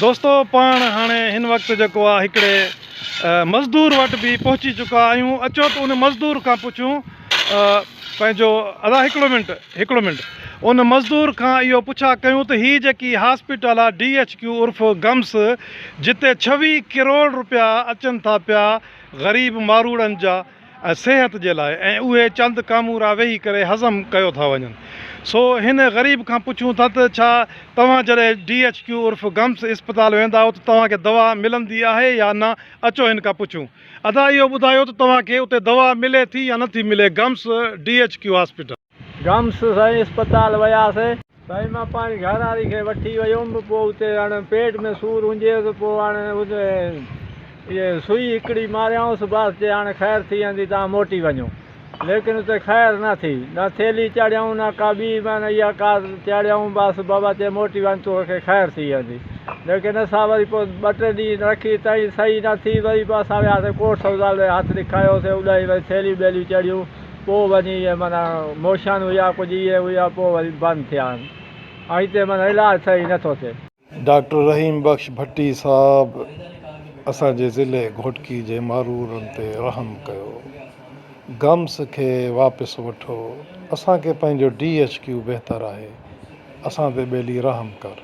दोस्तो पाण हाणे हिन वक़्तु जेको आहे हिकिड़े मज़दूर वटि बि पहुची चुका आहियूं। अचो त उन मज़दूर खां पुछूं पंहिंजो अदा हिकिड़ो मिंट उन मज़दूर खां इहो पुछा कयूं त हीअ जेकी हॉस्पिटल आहे DHQ उर्फ़ गम्स, जिते 26 करोड़ रुपया अचनि था पिया ग़रीब मारूड़नि जा सिहत जे लाइ, ऐं उहे चंद कामूरा वेही करे हज़म कयो था वञनि। सो हिन ग़रीब खां पुछूं था त छा तव्हां जॾहिं DHQ उर्फ़ गम्स इस्पताल वेंदा आहियो त तव्हांखे दवा मिलंदी आहे या न? अचो हिन खां पुछूं। अदा इहो ॿुधायो त तव्हांखे उते दवा मिले थी या नथी मिले गम्स DHQ हॉस्पिटल? गम्स साईं इस्पताल वियासीं साईं, मां पंहिंजी घरवारी खे वठी वियो हुउमि। पोइ उते हाणे पेट में सूरु हुजे त पोइ हाणे उते इहे सुई हिकिड़ी मारियाऊंसि, बसि चए हाणे ख़ैरु थी वेंदी, तव्हां मोटी वञो। लेकिन उते ख़ैरु न थी, न थेली चढ़ियऊं न का ॿी माना इहा का चढ़ियऊं, बसि बाबा चए मोटी वञ तोखे ख़ैरु थी वेंदी। लेकिन असां वरी पोइ 2-3 ॾींहं रखी ताईं सही न थी, वरी पोइ असां वियासीं कोट अस्पताल में, हथु ॾेखारियोसीं, उॾाई वरी थेलियूं ॿेलियूं चढ़ियूं, पोइ वञी इहे माना मोशन हुया कुझु इहे हुया, पोइ वरी बंदि थिया आहिनि। ऐं हिते माना इलाजु सही नथो थिए। डॉक्टर रहीम बख्श भट्टी साहब असांजे ज़िले घोटकी जे मारूरनि ते रहम कयो, गम्स खे वापसि वठो। असांखे पंहिंजो DHQ बहितर आहे, असां ते ॿेली रहम कर।